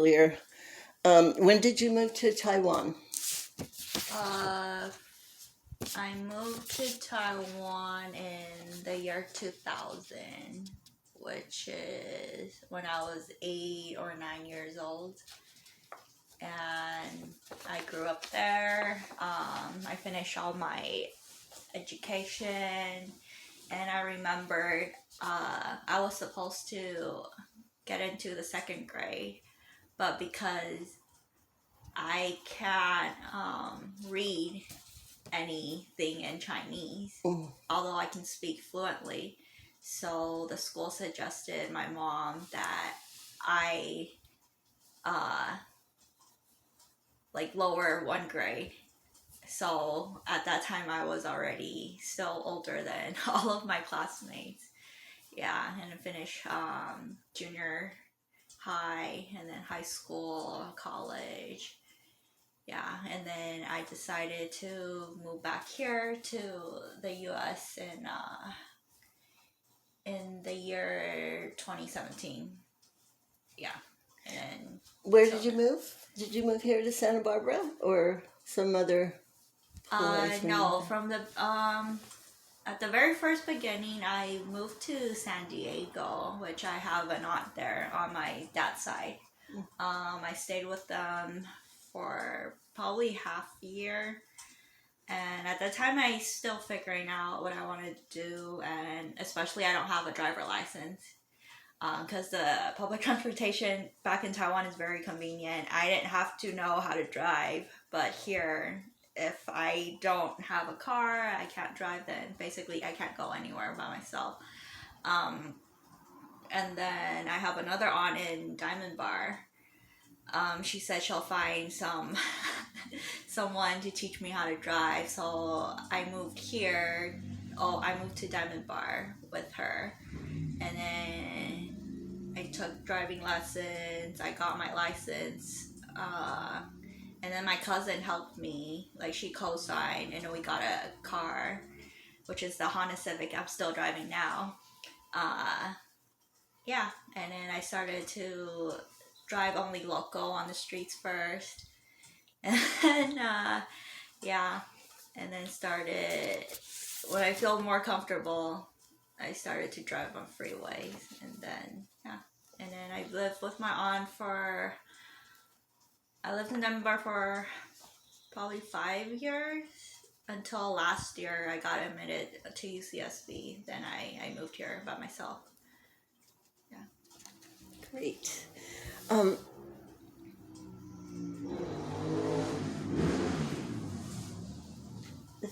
earlier. When did you move to Taiwan? Uh, I moved to Taiwan in the year 2000, which is when I was 8 or 9 years old. And I grew up there. I finished all my education, and I remembered I was supposed to get into the second grade, but because I can't read anything in Chinese, Mm. although I can speak fluently. So the school suggested my mom that I like lower one grade. So at that time, I was already still older than all of my classmates. Yeah, and I finished junior high, and then high school, college. Yeah, and then I decided to move back here to the U.S. In the year 2017. Yeah, and Where so did you move? Did you move here to Santa Barbara or some other place? no, from the at the very first beginning, I moved to San Diego, which I have an aunt there on my dad's side. I stayed with them for probably half a year. And at the time, I still figuring out what I wanted to do, and especially I don't have a driver license because the public transportation back in Taiwan is very convenient. I didn't have to know how to drive, but here, if I don't have a car, I can't drive. Then basically, I can't go anywhere by myself. And then I have another aunt in Diamond Bar. She said she'll find someone to teach me how to drive. So I moved here. Oh, I moved to Diamond Bar with her, and then I took driving lessons. I got my license, and then my cousin helped me. Like she co-signed, and then we got a car, which is the Honda Civic I'm still driving now. Yeah, and then I started to drive only local on the streets first, and then yeah, and then started when I feel more comfortable. I started to drive on freeways, and then yeah, and then I lived with my aunt for. I lived in Denver for probably 5 years until last year I got admitted to UCSB. Then I moved here by myself. Yeah. Great.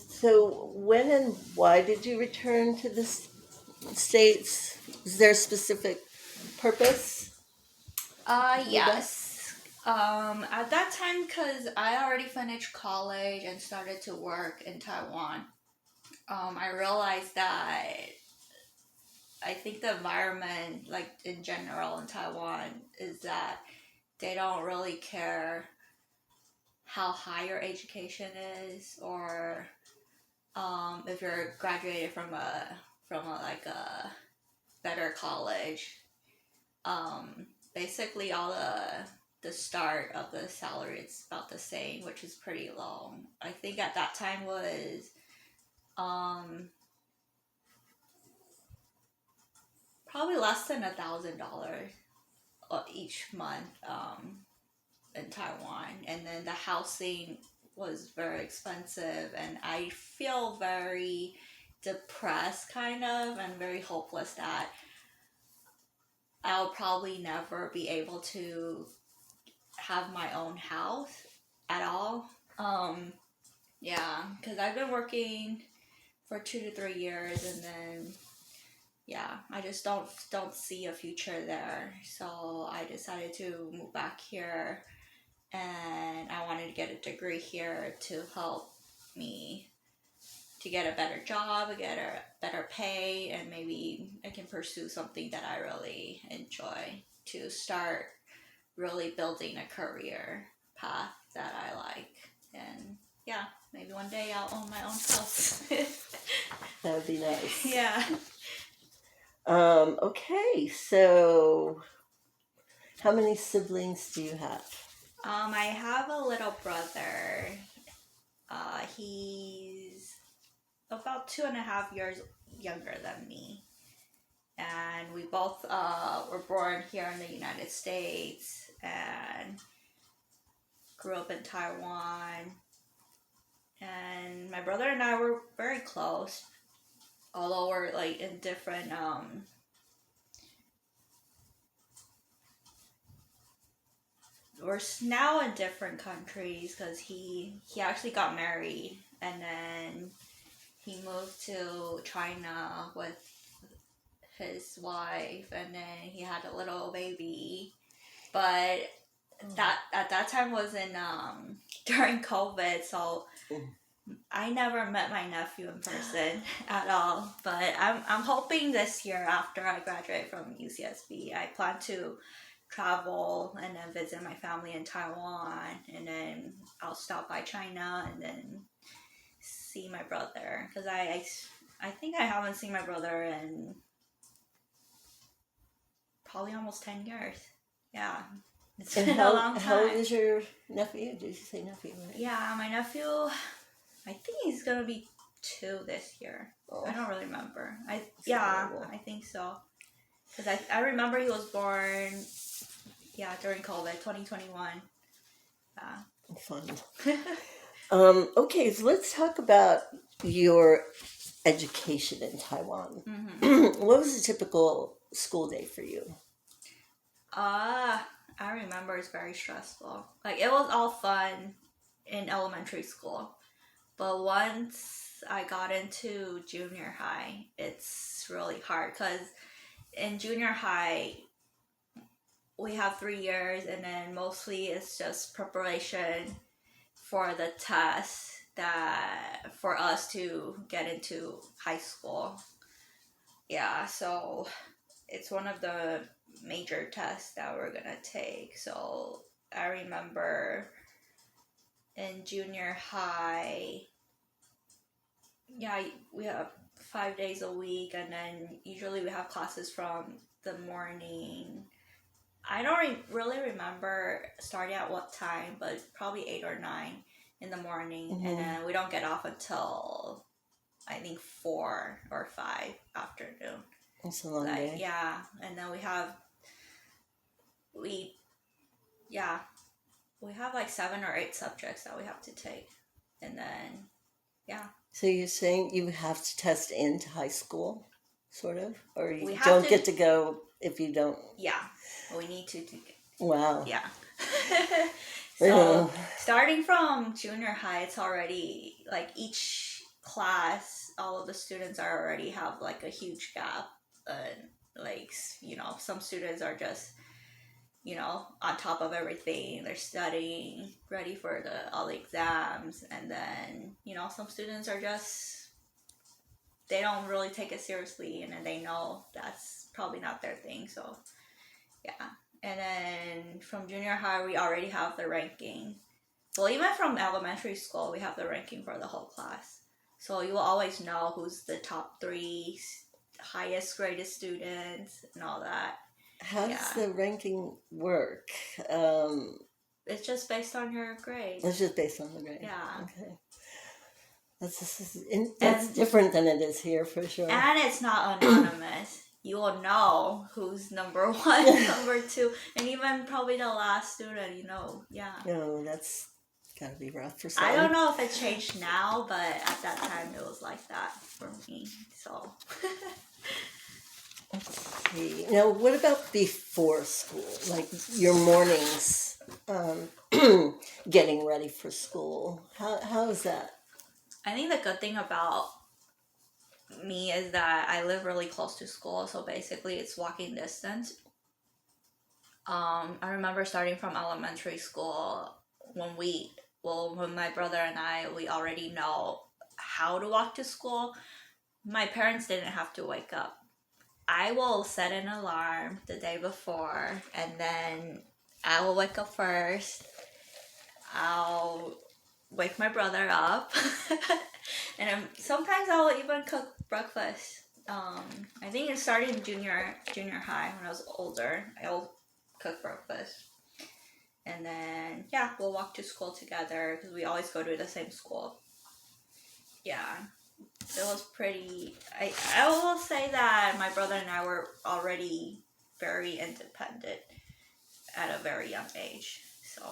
So when and why did you return to the States? Is there a specific purpose? Yes. At that time, because I already finished college and started to work in Taiwan, I realized that I think the environment, like in general in Taiwan, is that they don't really care how high your education is, or if you're graduated from a better college. Basically, all the start of the salary is about the same, which is pretty low. I think at that time was probably less than $1,000 each month in Taiwan, and then the housing was very expensive, and I feel very depressed, kind of, and very hopeless that I'll probably never be able to have my own house at all. Yeah, because I've been working for 2 to 3 years, and then yeah, I just don't see a future there. So I decided to move back here, and I wanted to get a degree here to help me to get a better job, get a better pay, and maybe I can pursue something that I really enjoy to start really building a career path that I like. And yeah, maybe one day I'll own my own house. That would be nice. Yeah. Okay, so How many siblings do you have? I have a little brother. He's about 2.5 years younger than me. And we both were born here in the United States and grew up in Taiwan. And my brother and I were very close, although we're like in different we're now in different countries because he actually got married and then he moved to China with his wife and then he had a little baby. But that at that time was in during COVID, so I never met my nephew in person at all. But I'm hoping this year after I graduate from UCSB, I plan to travel and then visit my family in Taiwan, and then I'll stop by China and then see my brother because I think I haven't seen my brother in probably almost 10 years. Yeah. It's been a long time. How old is your nephew? Did you say nephew, right? Yeah, my nephew, I think he's going to be 2 this year. Oh. I don't really remember. I think so. Because I remember he was born, during COVID, 2021. Fun. Okay, so let's talk about your education in Taiwan. Mm-hmm. What was a typical school day for you? I remember it's very stressful. Like, it was all fun in elementary school. But once I got into junior high, it's really hard. Because in junior high, we have 3 years. And then mostly it's just preparation for the test that for us to get into high school. Yeah, so it's one of the major tests that we're gonna take. So I remember in junior high, we have 5 days a week, and then usually we have classes from the morning. I don't really remember starting at what time, but probably 8 or 9 in the morning, and then we don't get off until I think 4 or 5 afternoon. It's a long day. Yeah, and then we have like 7 or 8 subjects that we have to take, and then So you're saying you have to test into high school, sort of, or you We don't have get to go if you don't. Yeah, we need to. Wow. Yeah. Yeah. So starting from junior high, it's already like each class, all of the students already have like a huge gap, and like some students are just on top of everything. They're studying, ready for all the exams, and then some students are just they don't really take it seriously, and then they know that's probably not their thing. So yeah. And then from junior high, we already have the ranking. Well, even from elementary school, we have the ranking for the whole class. So you will always know who's the top 3 highest graded students and all that. How does the ranking work? It's just based on your grade. It's just based on the grade. Yeah. Okay. That's different than it is here, for sure. And it's not anonymous. You will know who's number 1, number 2, and even probably the last student, yeah. No, that's gotta be rough for some. I don't know if it changed now, but at that time it was like that for me, so. Let's see. Now, what about before school? Like your mornings, getting ready for school. How is that? I think the good thing about me is that I live really close to school, so basically it's walking distance. I remember starting from elementary school when my brother and we already know how to walk to school. My parents didn't have to wake up. I will set an alarm the day before, and then I will wake up first. I'll wake my brother up, and sometimes I'll even cook breakfast. I think it started in junior high when I was older. I'll cook breakfast. And then, yeah, we'll walk to school together because we always go to the same school. Yeah, it was pretty. I will say that my brother and I were already very independent at a very young age. So,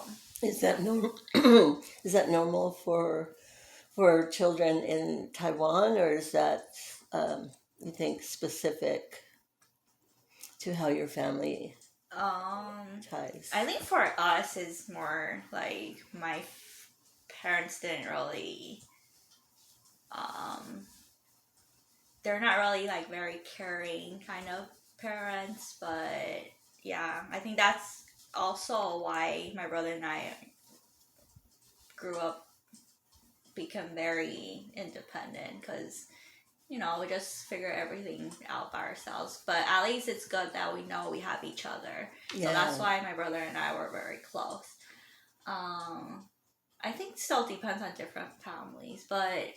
Is that normal? Is that normal for children in Taiwan, or is that you think specific to how your family ties? I think for us, it's more like my parents didn't really. They're not really like very caring kind of parents, but yeah, I think that's also why my brother and I grew up, become very independent because we just figure everything out by ourselves. But at least it's good that we know we have each other. Yeah. So that's why my brother and I were very close. I think it still depends on different families, but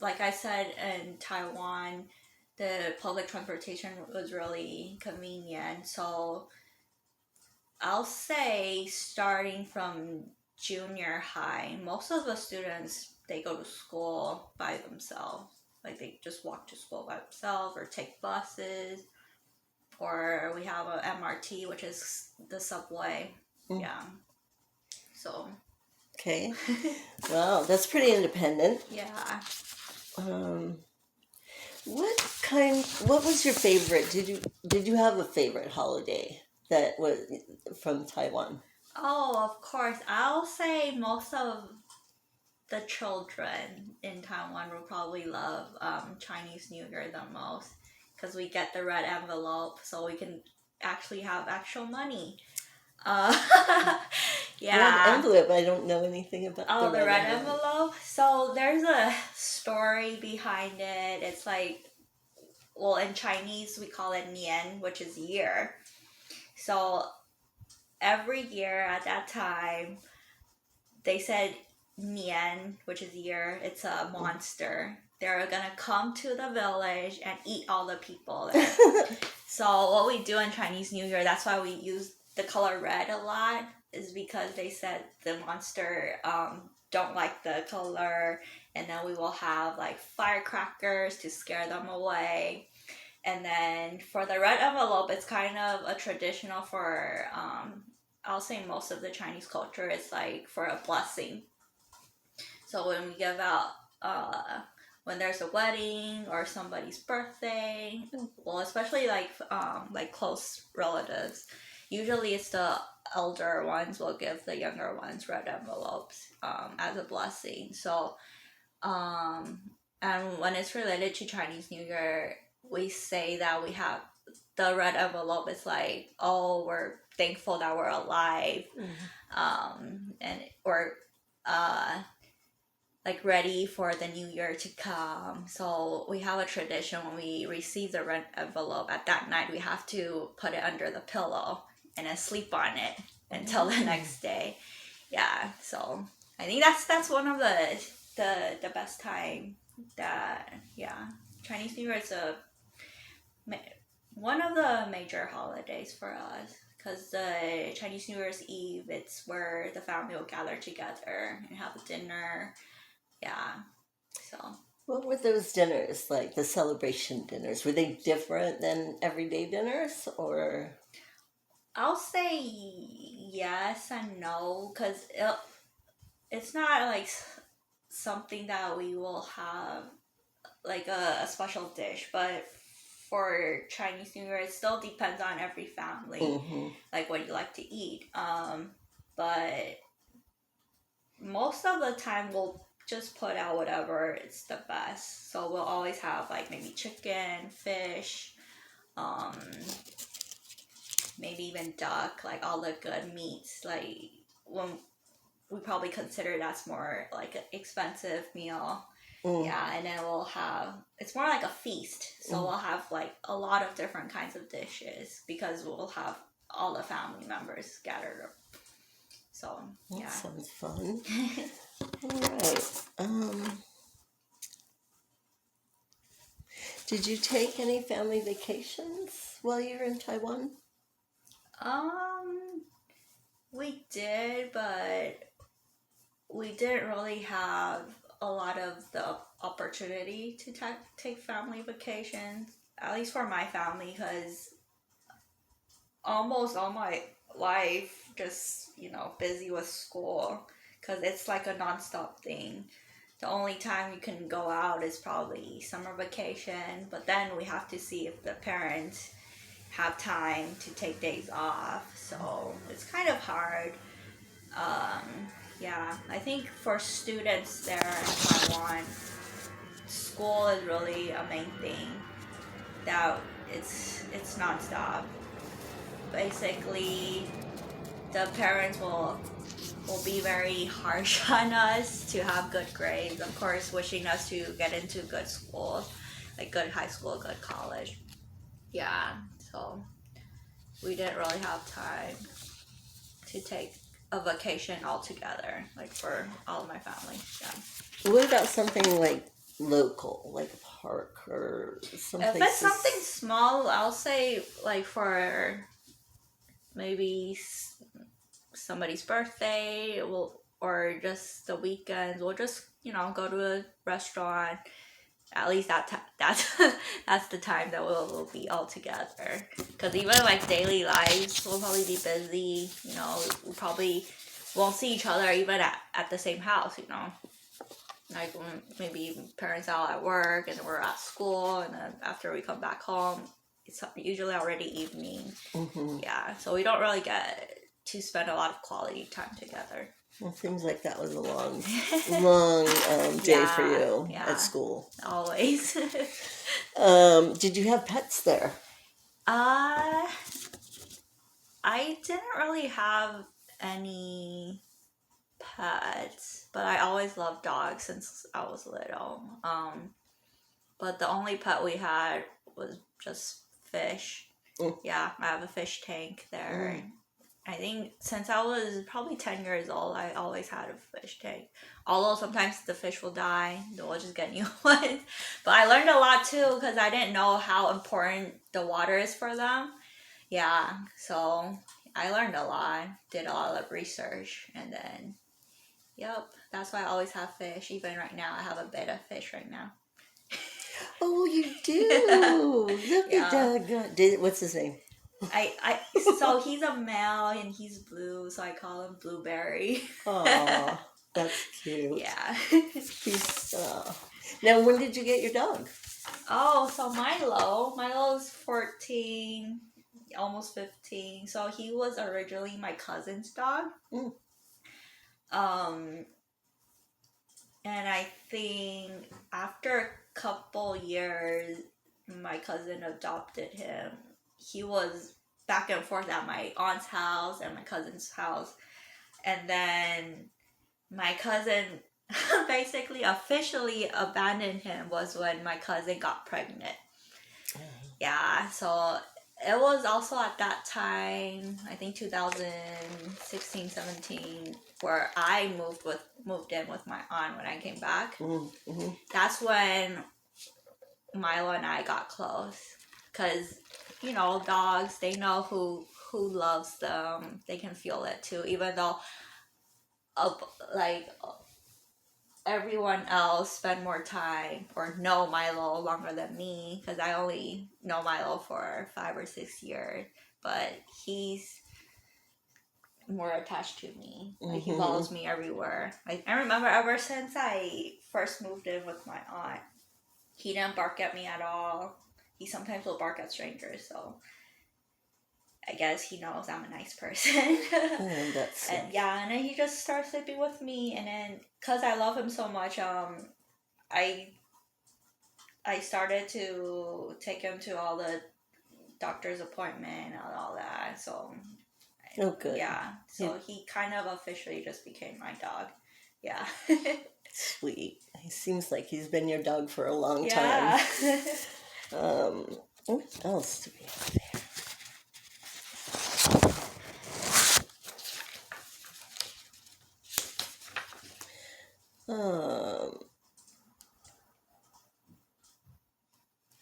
like I said, in Taiwan, the public transportation was really convenient. So I'll say starting from junior high, most of the students, they go to school by themselves. Like they just walk to school by themselves or take buses. Or we have a MRT, which is the subway. Yeah. So. Okay. Wow, that's pretty independent. Yeah. What was your favorite? Did you have a favorite holiday that was from Taiwan? Oh, of course. I'll say most of the children in Taiwan will probably love Chinese New Year the most because we get the red envelope, so we can actually have actual money. Yeah. Red envelope. I don't know anything about the red envelope. So there's a story behind it. It's like, well, in Chinese we call it nian, which is year. So every year at that time, they said nian, which is year, it's a monster. They're gonna come to the village and eat all the people there. So what we do in Chinese New Year, that's why we use the color red a lot, is because they said the monster don't like the color, and then we will have like firecrackers to scare them away. And then for the red envelope, it's kind of a traditional for I'll say most of the Chinese culture is like for a blessing. So when we give out when there's a wedding or somebody's birthday, well, especially like close relatives, usually it's the elder ones will give the younger ones red envelopes as a blessing. So and when it's related to Chinese New Year, we say that we have the red envelope is like, oh, we're thankful that we're alive, and we're like ready for the new year to come. So we have a tradition when we receive the red envelope at that night, we have to put it under the pillow and then sleep on it until the next day. Yeah, so I think that's one of the best time that, yeah, Chinese New Year is one of the major holidays for us, because the Chinese New Year's Eve, it's where the family will gather together and have a dinner. Yeah, so. What were those dinners like, the celebration dinners? Were they different than everyday dinners, or? I'll say yes and no, because it's not like something that we will have like a special dish, but for Chinese New Year, it still depends on every family, like what you like to eat. But most of the time we'll just put out whatever it's the best. So we'll always have like maybe chicken, fish, maybe even duck, like all the good meats. Like when we probably consider that's more like an expensive meal. Yeah, and then we'll have, it's more like a feast. So we'll have like a lot of different kinds of dishes because we'll have all the family members gathered up. So, yeah. That sounds fun. All right. Did you take any family vacations while you were in Taiwan? We did, but we didn't really have a lot of the opportunity to take family vacations, at least for my family, because almost all my life just, busy with school, because it's like a nonstop thing. The only time you can go out is probably summer vacation, but then we have to see if the parents have time to take days off. So it's kind of hard. Um, yeah, I think for students there in Taiwan, school is really a main thing. That it's nonstop. Basically, the parents will be very harsh on us to have good grades. Of course, wishing us to get into good schools, like good high school, good college. Yeah, so we didn't really have time to take a vacation all together, like for all of my family. Yeah. What about something like local, like a park or some If it's something places? small, I'll say like for maybe somebody's birthday, or just the weekends, we'll just go to a restaurant. At least that's that's the time that we'll be all together. Because even like daily lives, we'll probably be busy. We probably won't see each other even at the same house. Like when maybe parents out at work and we're at school, and then after we come back home, it's usually already evening. Mm-hmm. Yeah, so we don't really get to spend a lot of quality time together. Well, it seems like that was a long, long day for you at school. Always. Did you have pets there? I didn't really have any pets, but I always loved dogs since I was little. But the only pet we had was just fish. Mm. Yeah, I have a fish tank there. Mm. I think since I was probably 10 years old, I always had a fish tank. Although sometimes the fish will die, then we'll just get new ones. But I learned a lot too, because I didn't know how important the water is for them. Yeah, so I learned a lot, did a lot of research, and then, yep, that's why I always have fish. Even right now, I have a bit of fish right now. Oh, you do? Look at that. What's his name? So he's a male and he's blue, so I call him Blueberry. Aw, that's cute. Yeah. Now, when did you get your dog? Oh, so Milo's 14, almost 15. So he was originally my cousin's dog. Mm. And I think after a couple years, my cousin adopted him. He was back and forth at my aunt's house and my cousin's house. And then my cousin basically officially abandoned him was when my cousin got pregnant. Yeah, so it was also at that time, I think 2016, 17, where I moved in with my aunt when I came back. Mm-hmm. That's when Milo and I got close. Because, dogs, they know who loves them. They can feel it too, even though everyone else spend more time or know Milo longer than me, because I only know Milo for 5 or 6 years, but he's more attached to me. Mm-hmm. Like, he follows me everywhere. I remember ever since I first moved in with my aunt, he didn't bark at me at all. He sometimes will bark at strangers, so I guess he knows I'm a nice person. And then he just starts sleeping with me, and then because I love him so much, I started to take him to all the doctor's appointment and all that. So good. Yeah, so he kind of officially just became my dog. Yeah. Sweet. He seems like he's been your dog for a long time. What else do we have there?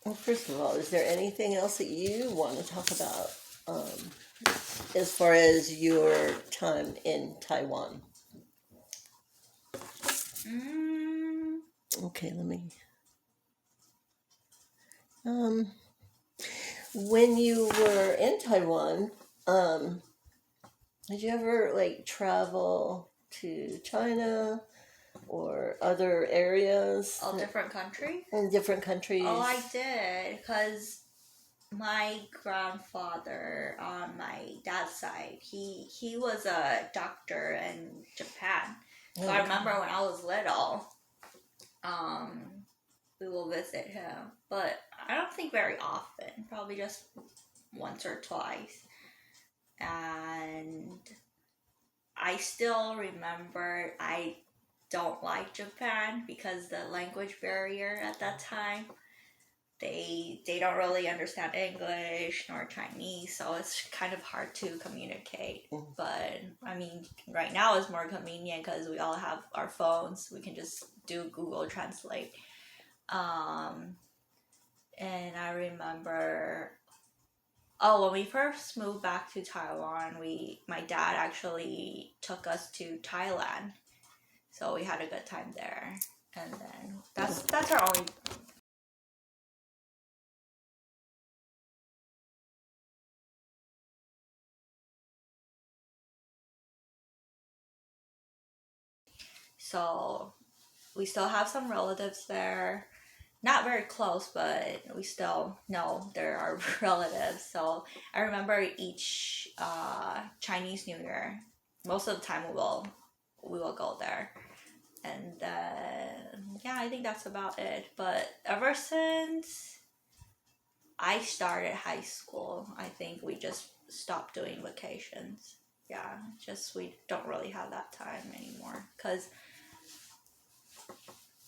Well, first of all, is there anything else that you want to talk about as far as your time in Taiwan? Mm, Okay, let me. Um, when you were in Taiwan, um, did you ever like travel to China or other areas all different countries. in different Oh, countries? I did, because my grandfather on my dad's side, he was a doctor in Japan. So Oh, I okay. remember when I was little, um, we will visit him, but I don't think very often. Probably just once or twice. And I still remember I don't like Japan because the language barrier at that time. They don't really understand English nor Chinese, so it's kind of hard to communicate. Mm. But I mean, right now it's more convenient because we all have our phones. We can just do Google Translate. Um, and I remember, oh, when we first moved back to Taiwan, my dad actually took us to Thailand, so we had a good time there. And then that's our only. So we still have some relatives there. Not very close, but we still know they're our relatives. So I remember each Chinese New Year, most of the time we will go there, and yeah, I think that's about it. But ever since I started high school, I think we just stopped doing vacations. Yeah, just we don't really have that time anymore, because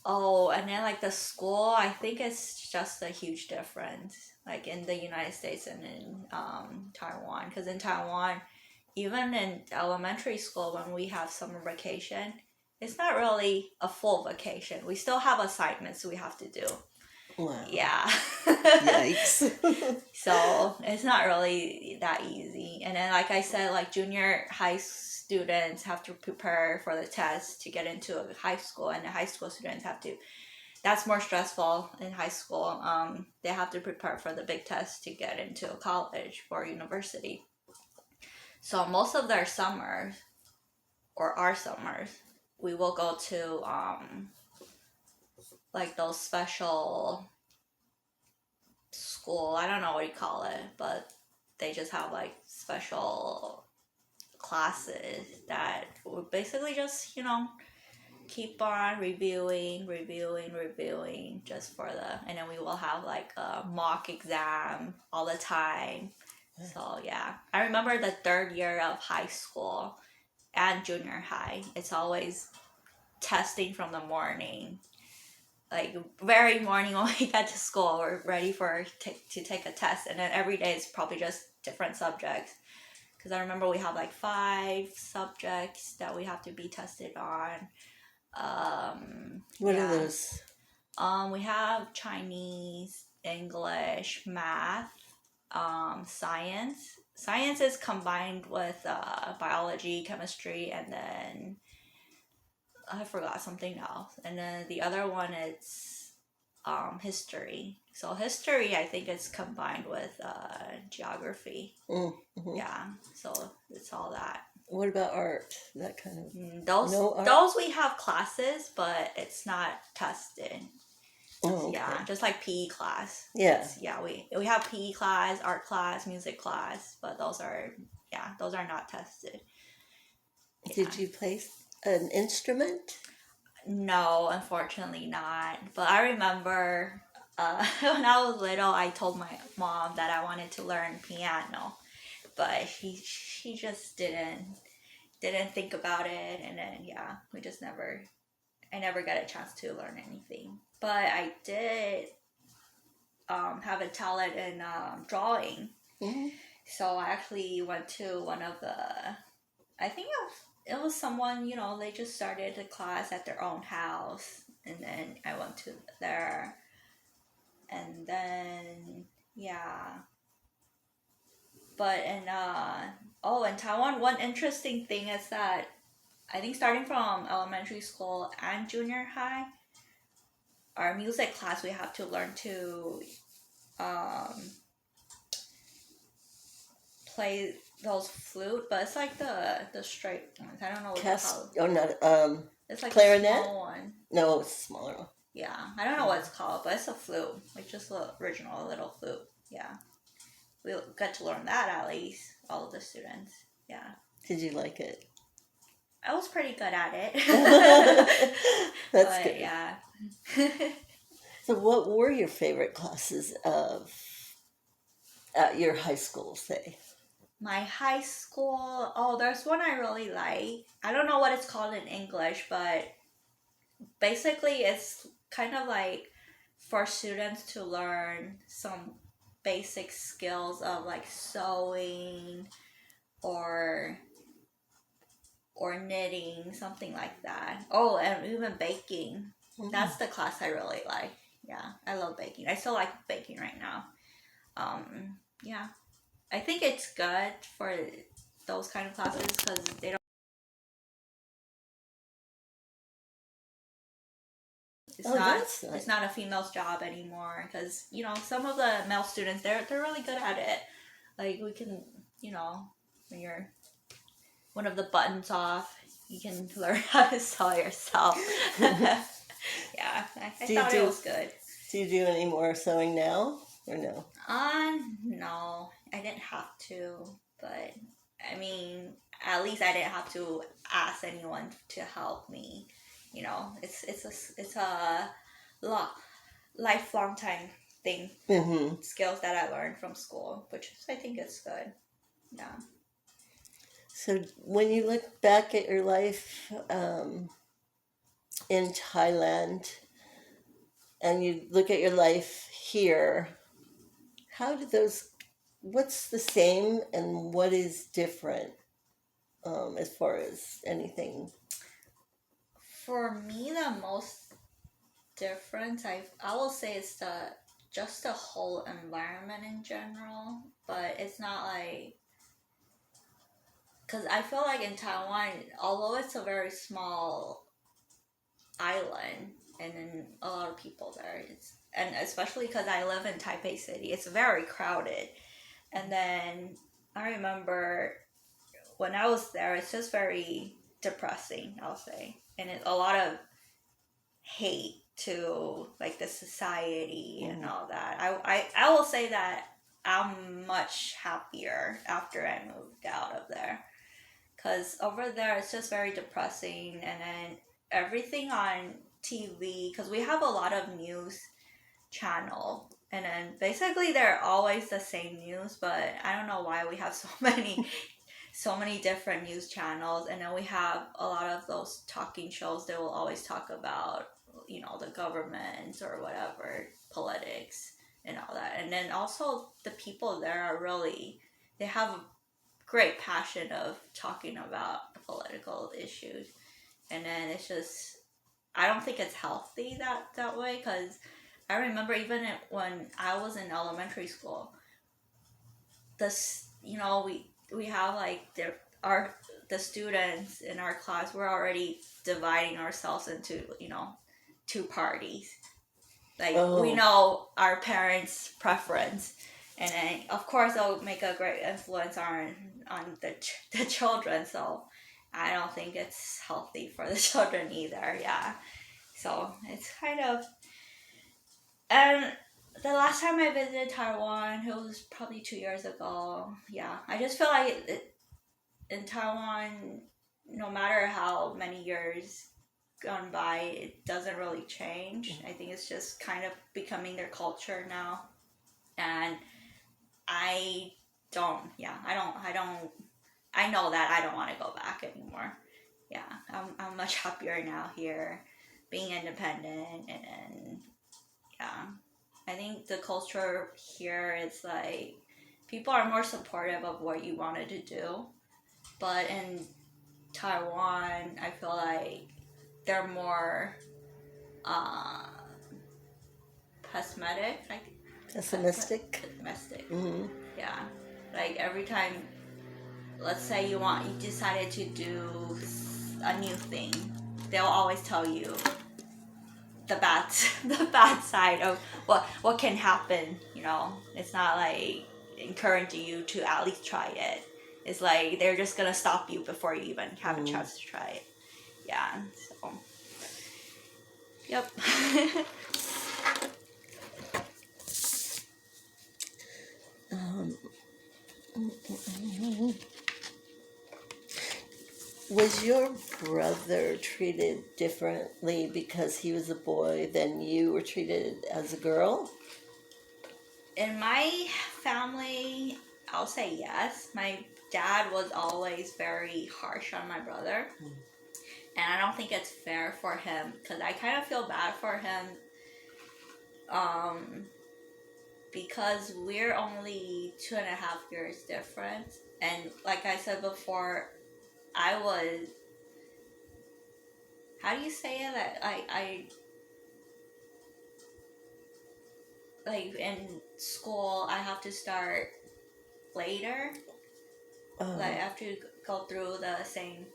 oh, and then like the school, I think it's just a huge difference, like in the United States and in Taiwan. Because in Taiwan, even in elementary school, when we have summer vacation, it's not really a full vacation. We still have assignments we have to do. Wow. Yeah. Yikes. So it's not really that easy. And then, like I said, like junior high students have to prepare for the test to get into a high school, and the high school students have to. That's more stressful in high school. They have to prepare for the big test to get into a college or university. So most of their summers, or our summers, we will go to like those special school. I don't know what you call it, but they just have like special classes that would basically just, keep on reviewing just for and then we will have like a mock exam all the time. So yeah, I remember the third year of high school and junior high, it's always testing from the morning, like very morning when we get to school. We're ready to take a test, and then every day is probably just different subjects, because I remember we have like 5 subjects that we have to be tested on. What Yeah. are those? We have Chinese, English, math, science. Science is combined with biology, chemistry, and then I forgot something else. And then the other one is history. So history, I think, is combined with geography. Mm-hmm. Yeah, so it's all that. What about art? That kind of Those no art? those we have classes, but it's not tested. Oh, okay. Yeah, just like PE class. Yeah. Yeah, we have PE class, art class, music class, but those are not tested. Yeah. Did you play an instrument? No, unfortunately not. But I remember when I was little, I told my mom that I wanted to learn piano, but she just didn't think about it, and then yeah, we just never. I never got a chance to learn anything, but I did have a talent in drawing. Mm-hmm. So I actually went to one of the. I think it was someone, they just started a class at their own house, and then I went to there, and then yeah, But in Taiwan, one interesting thing is that I think starting from elementary school and junior high, our music class we have to learn to um, play those flute, but it's like the straight ones. I don't know what it's called. Oh, not It's like a clarinet. small one. No, it's a smaller one. Yeah, I don't know what it's called, but it's a flute, like just the original little flute. Yeah, we got to learn that at least. All of the students. Yeah. Did you like it? I was pretty good at it. That's but, good. Yeah. So, what were your favorite classes at your high school? Say. My high school. Oh, there's one I really like. I don't know what it's called in English, but basically it's kind of like for students to learn some basic skills of like sewing or knitting, something like that. Oh, and even baking. That's the class I really like. Yeah, I love baking. I still like baking right now. Yeah, I think it's good for those kind of classes because they don't. It's Oh, not. that's nice. It's not a female's job anymore because some of the male students they're really good at it. Like we can when you're one of the buttons off, you can learn how to sew yourself. Yeah, I thought it was good. Do you do any more sewing now or no? No, I didn't have to, but I mean, at least I didn't have to ask anyone to help me. It's a lifelong time thing, skills that I learned from school, which I think is good. Yeah. So, when you look back at your life in Thailand and you look at your life here, how do those? What's the same and what is different as far as anything? For me, the most difference I will say is just the whole environment in general, but it's not like because I feel like in Taiwan, although it's a very small island and then a lot of people there, and especially because I live in Taipei City, it's very crowded. And then I remember when I was there, it's just very depressing, I'll say, and a lot of hate to like the society and all that. I will say that I'm much happier after I moved out of there because over there it's just very depressing, and then everything on TV because we have a lot of news channel, and then basically they're always the same news, but I don't know why we have so many different news channels, and then we have a lot of those talking shows that will always talk about the government or whatever, politics and all that. And then also the people there are really, they have a great passion of talking about political issues, and then it's just, I don't think it's healthy that way because I remember even when I was in elementary school, we have like the students in our class, we're already dividing ourselves into two parties. Like we know our parents' preference, and then of course they'll make a great influence on the children. So I don't think it's healthy for the children either. Yeah, so it's kind of. And the last time I visited Taiwan, it was probably 2 years ago. Yeah, I just feel like in Taiwan, no matter how many years gone by, it doesn't really change. I think it's just kind of becoming their culture now, and I don't. Yeah, I don't. I know that I don't want to go back anymore. Yeah, I'm much happier now here, being independent, and yeah, I think the culture here is like people are more supportive of what you wanted to do, but in Taiwan, I feel like they're more pessimistic. Pessimistic. Pessimistic. Mm-hmm. Yeah, Like every time, let's say you decided to do a new thing, they'll always tell you the bad the bad side of what can happen. It's not like encouraging you to at least try it. It's like they're just gonna stop you before you even have a chance to try it. Yeah. So. Yep. Um, was your brother treated differently because he was a boy than you were treated as a girl? In my family, I'll say yes. My dad was always very harsh on my brother. And I don't think it's fair for him because I kind of feel bad for him because we're only 2.5 years different. And like I said before, I was, how do you say it? That I like in school, I have to start later. Like I have to go through the same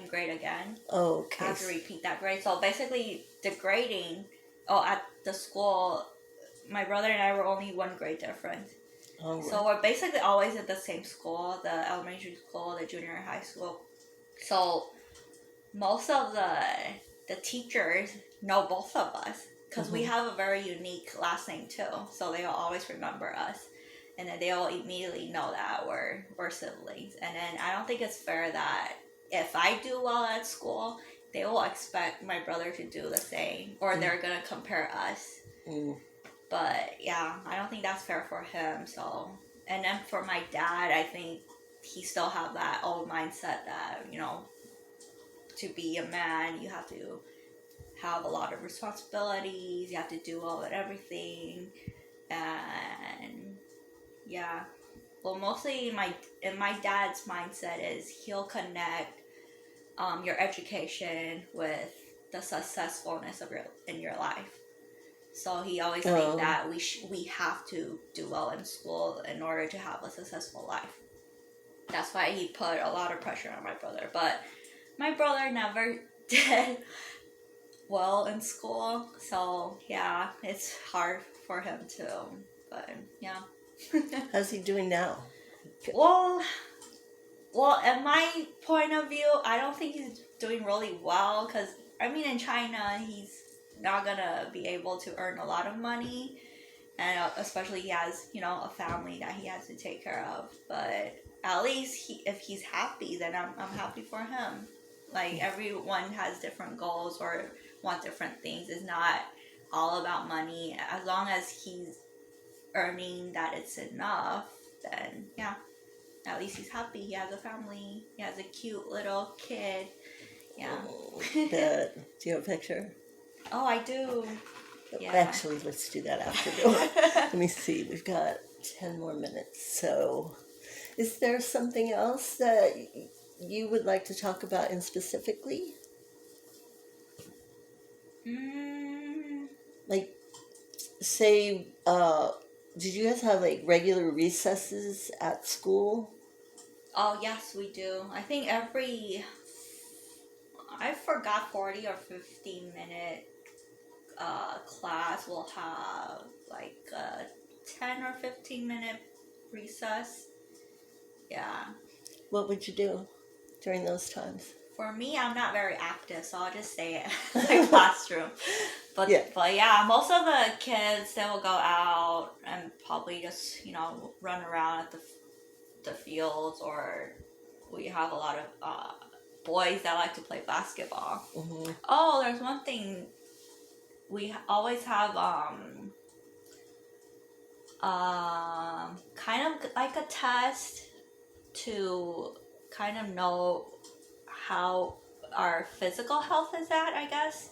grade again. Oh, okay. I have to repeat that grade. So basically, the grading, at the school, my brother and I were only 1 grade different. Oh, right. So we're basically always at the same school, the elementary school, the junior high school. So most of the teachers know both of us because we have a very unique last name too. So they'll always remember us. And then they'll immediately know that we're siblings. And then I don't think it's fair that if I do well at school, they will expect my brother to do the same, or they're gonna compare us. But yeah, I don't think that's fair for him. So, and then for my dad, I think he still have that old mindset that to be a man, you have to have a lot of responsibilities. You have to do all of everything, and yeah. Well, mostly in my dad's mindset is he'll connect your education with the successfulness of your life. So he always think that we have to do well in school in order to have a successful life. That's why he put a lot of pressure on my brother. But my brother never did well in school, so yeah, it's hard for him too. But yeah. How's he doing now? Well, in my point of view, I don't think he's doing really well because, in China, he's not gonna be able to earn a lot of money, and especially he has, a family that he has to take care of. But at least if he's happy, then I'm happy for him. Like everyone has different goals or want different things. It's not all about money. As long as he's earning that it's enough, then yeah. At least he's happy. He has a family. He has a cute little kid. Yeah. Do you have a picture? Oh, I do. Yeah. Actually, let's do that after. Let me see. We've got 10 more minutes. So, is there something else that you would like to talk about specifically? Like, say, did you guys have like regular recesses at school? Oh, yes, we do. I think I forgot 40 or 50-minute class will have like a 10 or 15-minute recess. Yeah. What would you do during those times? For me, I'm not very active, so I'll just stay in the classroom. But yeah, most of the kids, they will go out and probably just, run around at the fields, or we have a lot of boys that like to play basketball. Mm-hmm. Oh, there's one thing. We always have kind of like a test to kind of know how our physical health is at, I guess.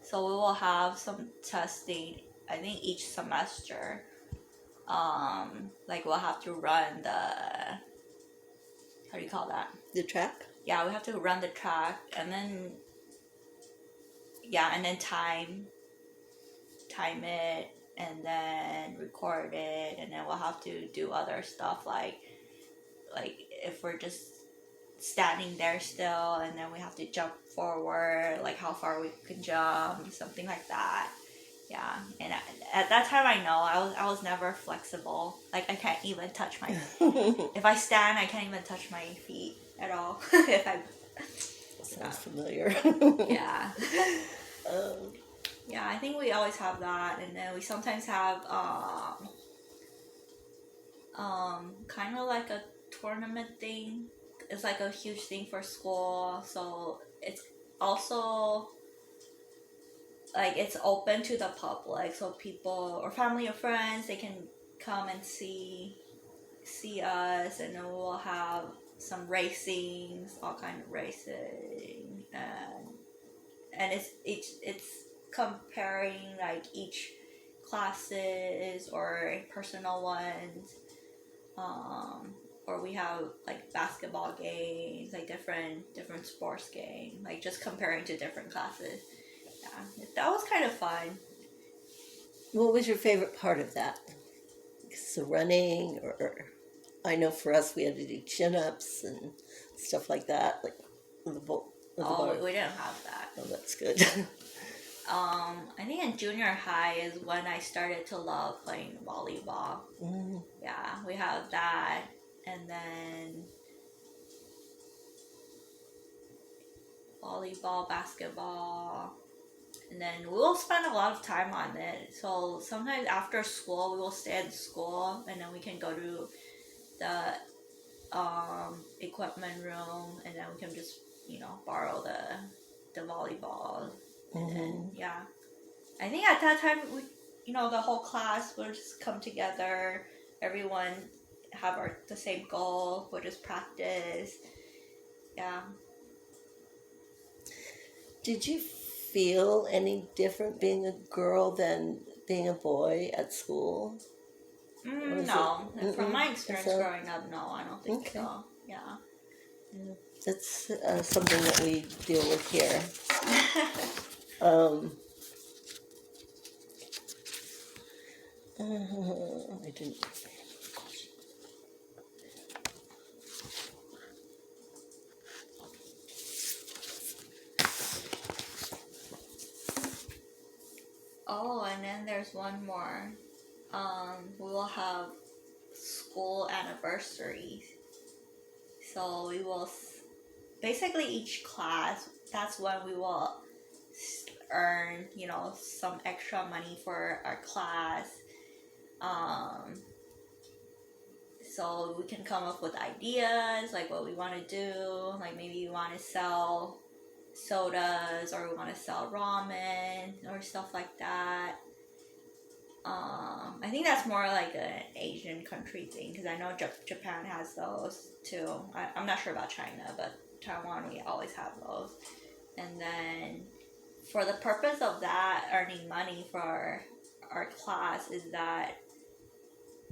So we will have some testing, I think, each semester. Like we'll have to run how do you call that? The track? Yeah, we have to run the track and then time it and then record it, and then we'll have to do other stuff like like if we're just standing there still and then we have to jump forward, like how far we can jump, something like that. Yeah, and at that time I was never flexible. Like I can't even touch my if I stand, I can't even touch my feet at all. If I Sounds familiar. yeah. um, Yeah, I think we always have that, and then we sometimes have kind of like a tournament thing. It's like a huge thing for school, so it's also like it's open to the public, so people or family or friends they can come and see us, and then we'll have some racing, all kind of racing, and it's comparing like each classes or personal ones, or we have like basketball games, like different sports games, like just comparing to different classes. Yeah, that was kind of fun. what was your favorite part of that? So running, or I know for us we had to do chin-ups and stuff like that, like with the Oh, bar. we didn't have that. Oh, that's good. I think in junior high is when I started to love playing volleyball. Mm. Yeah, we have that, and then volleyball, basketball, and then we will spend a lot of time on it. So sometimes after school, we will stay at school, and then we can go to the equipment room, and then we can just borrow the volleyball, and then yeah, I think at that time we the whole class would just come together, everyone have the same goal, we'll just practice. Yeah. Did you feel any different being a girl than being a boy at school? No, from my experience growing up, no, I don't think so. Yeah. That's something that we deal with here. I didn't. Oh, and then there's one more. We will have school anniversaries. So we will basically each class. That's when we will earn, some extra money for our class. So we can come up with ideas like what we want to do. Like maybe we want to sell sodas, or we want to sell ramen or stuff like that. I think that's more like an Asian country thing, because I know Japan has those too. I'm not sure about China, but Taiwan we always have those. And then for the purpose of that, earning money for our class is that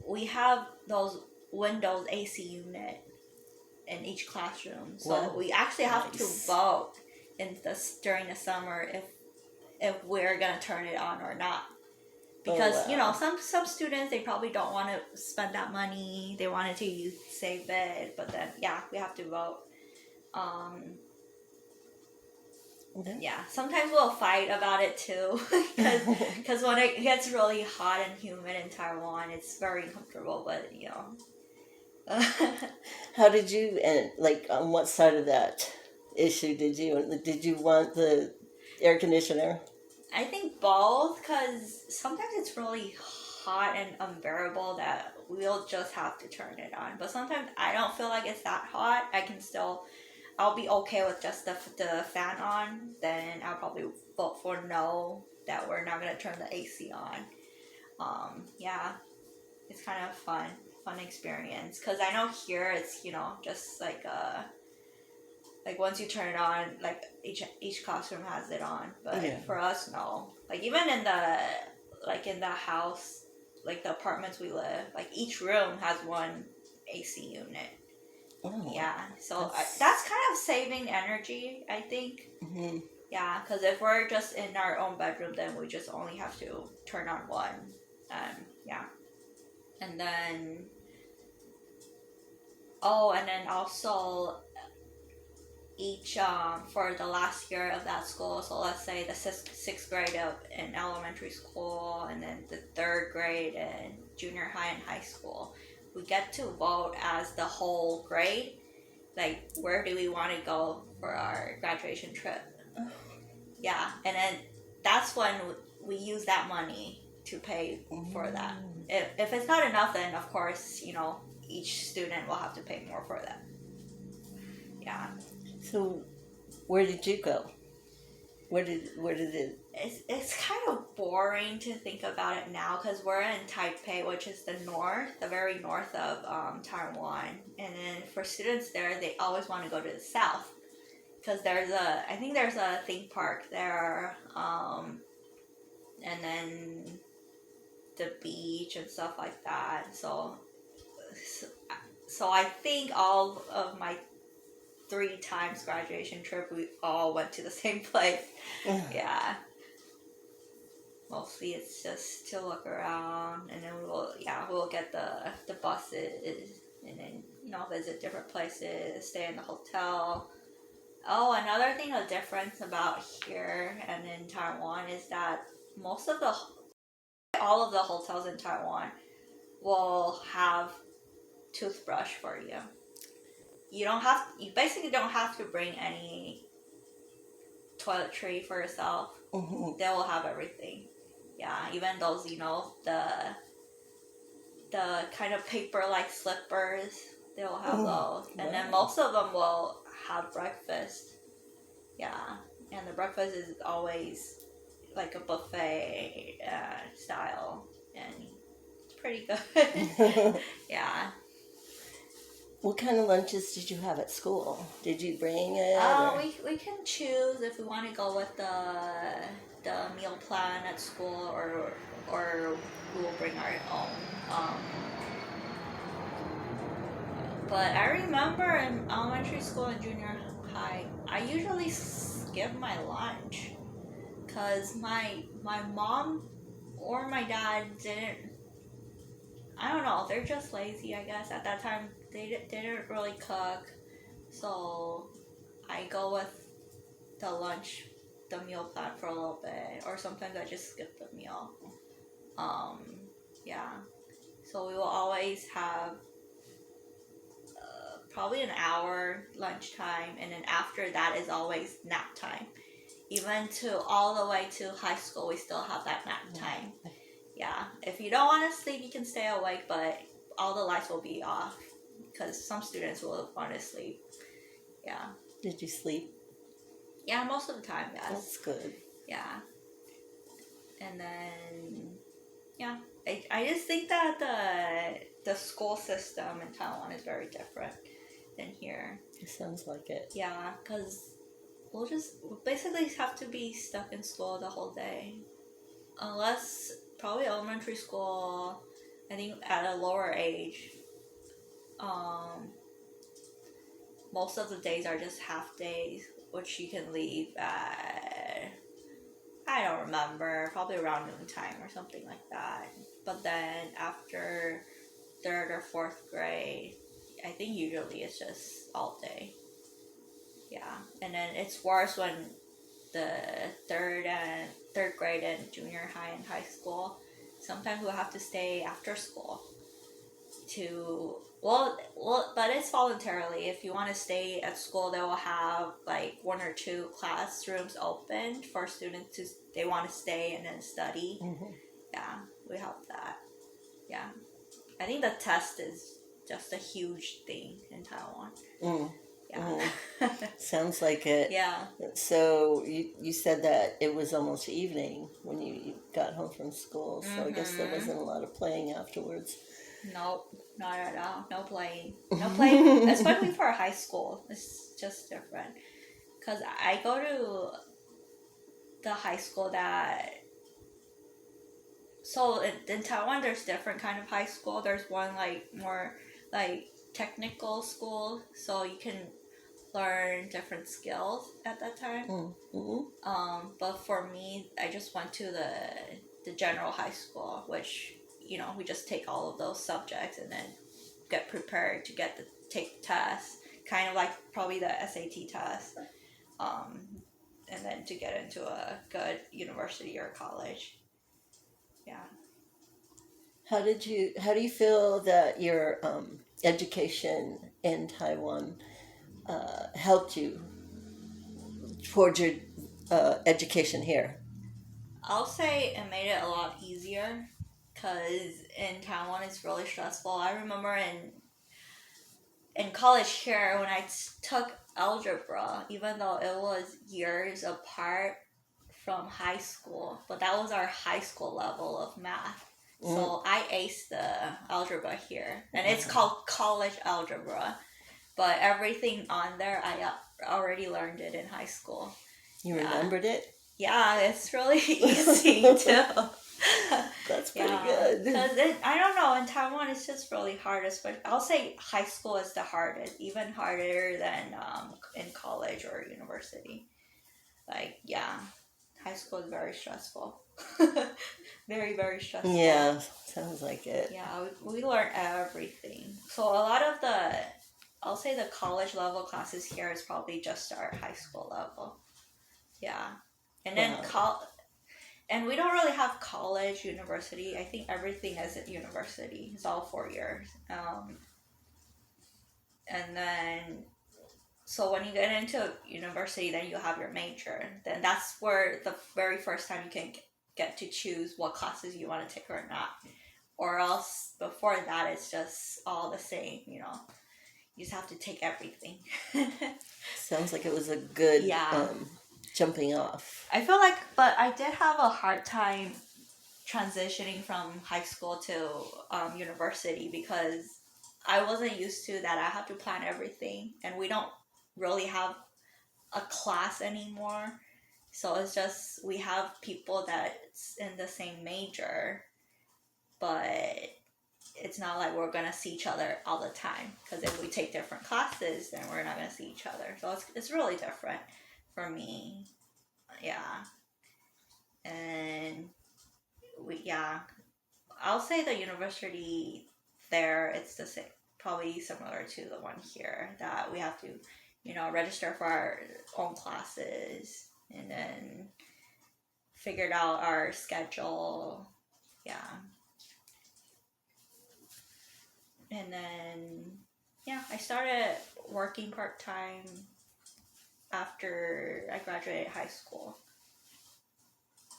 we have those Windows AC unit in each classroom, so wow. We actually have to vote during the summer if we're gonna turn it on or not, because some students, they probably don't want to spend that money, they wanted to save it, but then we have to vote. Yeah, sometimes we'll fight about it too, because when it gets really hot and humid in Taiwan, it's very uncomfortable. But how did you, and like on what side of that issue did you want the air conditioner? I think both, because sometimes it's really hot and unbearable that we'll just have to turn it on. But sometimes I don't feel like it's that hot. I'll be okay with just the fan on. Then I'll probably vote for no, that we're not gonna turn the AC on. Yeah, it's kind of fun experience, because I know here it's just like once you turn it on, like each classroom has it on, but for us, no. Like even in the house, like the apartments we live, like each room has one AC unit. Oh, yeah, so that's kind of saving energy, I think. Mm-hmm. Yeah, because if we're just in our own bedroom, then we just only have to turn on one. Yeah, and then Oh, and then also each for the last year of that school. So let's say the sixth grade of in elementary school, and then the third grade in junior high and high school. We get to vote as the whole grade. Like, where do we want to go for our graduation trip? Yeah, and then that's when we use that money to pay for that. If it's not enough, then of course, each student will have to pay more for that. Yeah. So, where did you go? Where did it? It's kind of boring to think about it now because we're in Taipei, which is the very north of Taiwan. And then for students there, they always want to go to the south because I think there's a theme park there, and then the beach and stuff like that. So I think all of my 3 times graduation trip, we all went to the same place. Yeah. Mostly it's just to look around, and then we'll get the buses, and then visit different places, stay in the hotel. Oh, another thing, a difference about here and in Taiwan is that all of the hotels in Taiwan will have toothbrush for you. You basically don't have to bring any toiletry for yourself. Mm-hmm. They will have everything. Yeah, even those, the kind of paper like slippers, they will have those. And then most of them will have breakfast. Yeah, and the breakfast is always like a buffet style, and it's pretty good. Yeah. What kind of lunches did you have at school? Did you bring it? We can choose if we want to go with the meal plan at school, or we will bring our own. But I remember in elementary school and junior high, I usually skip my lunch because my mom or my dad didn't. I don't know. They're just lazy, I guess. At that time, they didn't really cook, so I go with the meal plan for a little bit, or sometimes I just skip the meal. Yeah. So we will always have probably an hour lunchtime, and then after that is always nap time. Even all the way to high school, we still have that nap time. Yeah. If you don't want to sleep, you can stay awake, but all the lights will be off because some students will want to sleep. Yeah. Did you sleep? Yeah, most of the time, yes. That's good. Yeah. And then, yeah, I just think that the school system in Taiwan is very different than here. It sounds like it. Yeah, because we'll basically have to be stuck in school the whole day. Unless, probably elementary school, I think at a lower age, most of the days are just half days, which you can leave at, I don't remember, probably around noontime or something like that. But then after 3rd or 4th grade, I think usually it's just all day. Yeah, and then it's worse when the third grade and junior high and high school. Sometimes we'll have to stay after school but it's voluntarily. If you want to stay at school, they will have like 1 or 2 classrooms open for students they want to stay and then study. Mm-hmm. Yeah, we have that. Yeah, I think the test is just a huge thing in Taiwan. Yeah. Sounds like it. Yeah. So you said that it was almost evening when you got home from school, so I guess there wasn't a lot of playing afterwards. Nope, not at all. No playing. No playing, especially for high school. It's just different. Because I go to the high school that... So in Taiwan, there's different kind of high school. There's one like more like technical school, so you can learn different skills at that time. Mm-hmm. But for me, I just went to the general high school, which we just take all of those subjects and then get prepared to get take tests, kind of like probably the SAT test, um, and then to get into a good university or college. Yeah. How do you feel that your education in Taiwan helped you towards your education here? I'll say it made it a lot easier because in Taiwan it's really stressful. I remember in college here when took algebra, even though it was years apart from high school, but that was our high school level of math. Mm. So I aced the algebra here, and it's Wow. called college algebra. But everything on there, I already learned it in high school. You Yeah, remembered it? yeah, it's really easy too. That's pretty Yeah, good. because I don't know, in Taiwan it's just really hard. Especially, I'll say high school is the hardest, even harder than in college or university. Like, yeah, high school is very stressful. Very, very stressful. Yeah, sounds like it. Yeah, we learn everything. So a lot of I'll say the college level classes here is probably just our high school level. Yeah. And then Wow. and we don't really have college, university. I think everything is at university. It's all 4 years. And then, so when you get into university, then you have your major. Then that's where the very first time you can get to choose what classes you want to take or not. Or else before that, it's just all the same, you know. You just have to take everything. Sounds like it was a good Yeah. jumping off. I feel like, but I did have a hard time transitioning from high school to university because I wasn't used to that. I have to plan everything, and we don't really have a class anymore. So it's just we have people that's in the same major, but it's not like we're gonna see each other all the time. Because if we take different classes, then we're not gonna see each other. So it's really different for me. Yeah, and yeah, I'll say the university there, it's the same, probably similar to the one here that we have to, register for our own classes and then figured out our schedule. Yeah. And then, yeah, I started working part time after I graduated high school.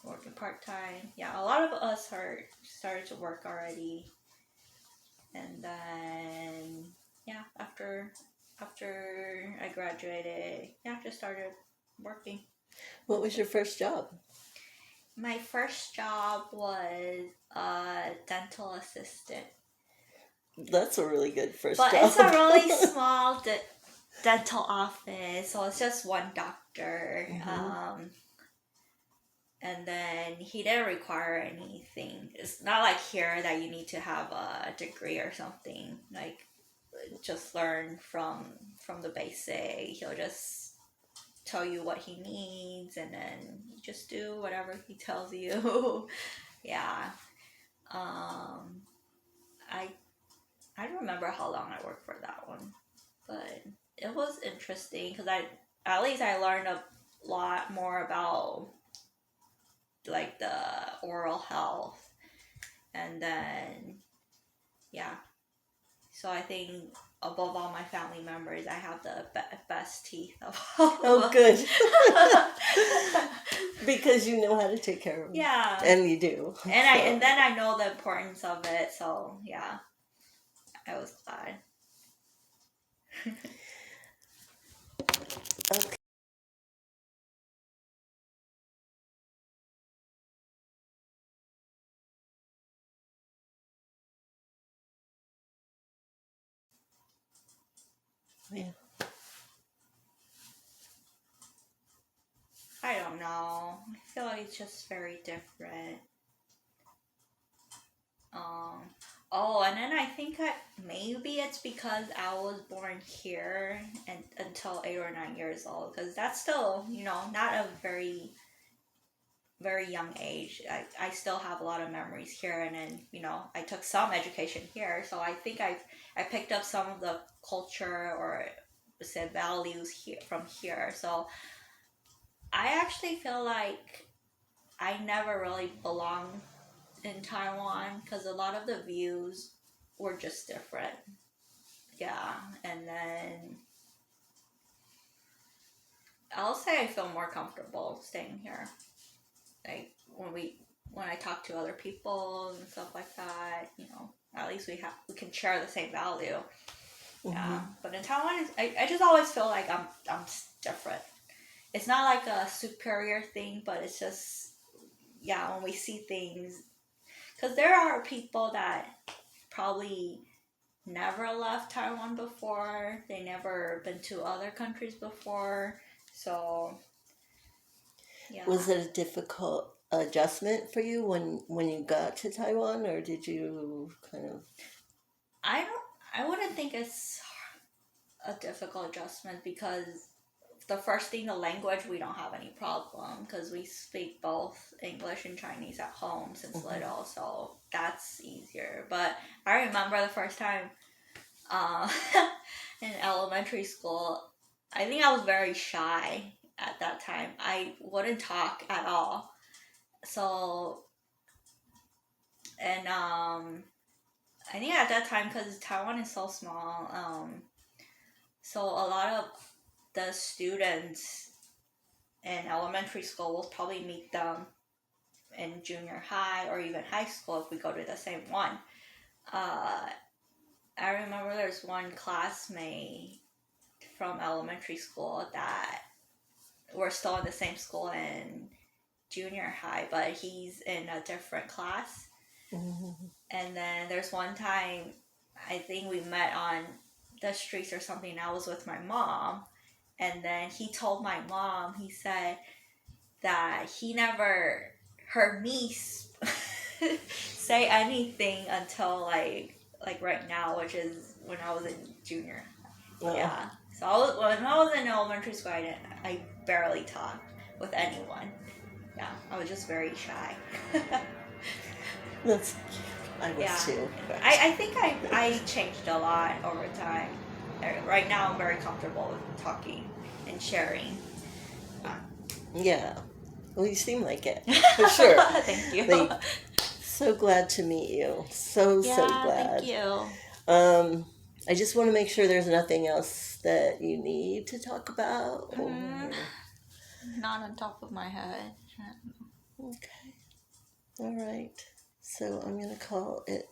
Working part time. Yeah, a lot of us are started to work already. And then, yeah, after I graduated, yeah, just started working. What was your first job? My first job was a dental assistant. That's a really good first But job. it's a really small dental office, so it's just one doctor. Mm-hmm. And then he didn't require anything. It's not like here that you need to have a degree or something. Like, just learn from the basic. He'll just tell you what he needs, and then you just do whatever he tells you. Yeah. I I don't remember how long I worked for that one, but it was interesting because at least I learned a lot more about like the oral health, and then yeah. So I think above all my family members, I have the best teeth of all Oh, of good. them. Because you know how to take care of them. Yeah. And you do. And then I know the importance of it, so yeah, I was glad. Okay. Yeah. I don't know. I feel like it's just very different. Um, oh, and then I think maybe it's because I was born here and until 8 or 9 years old, because that's still, not a very very young age. I still have a lot of memories here, and then I took some education here, so I think I picked up some of the culture or say values here from here. So I actually feel like I never really belonged in Taiwan because a lot of the views were just different. Yeah, and then I'll say I feel more comfortable staying here. Like when I talk to other people and stuff like that, at least we can share the same value. Mm-hmm. Yeah, but in Taiwan, I just always feel like I'm different. It's not like a superior thing, but it's just yeah when we see things, because there are people that probably never left Taiwan before. They never been to other countries before. So yeah. Was it a difficult adjustment for you when you got to Taiwan, or did you kind of? I wouldn't think it's a difficult adjustment because the first thing, the language, we don't have any problem because we speak both English and Chinese at home since little, so that's easier. But I remember the first time uh, in elementary school, I think I was very shy at that time. I wouldn't talk at all. So, and I think at that time, because Taiwan is so small, so a lot of the students in elementary school will probably meet them in junior high or even high school if we go to the same one. Uh, I remember there's one classmate from elementary school that we're still in the same school in junior high, but he's in a different class. Mm-hmm. And then there's one time I think we met on the streets or something. I was with my mom, and then he told my mom, he said that he never heard me say anything until like right now, which is when I was in junior. Oh. Yeah. So when I was in elementary school, I barely talked with anyone. Yeah, I was just very shy. That's cute. I was too. I think I changed a lot over time. Right now, I'm very comfortable with talking and sharing. Yeah. Well, you seem like it, for sure. Thank you. Like, so glad to meet you. So glad. Thank you. I just want to make sure there's nothing else that you need to talk about. Not on top of my head. Okay. All right. So I'm going to call it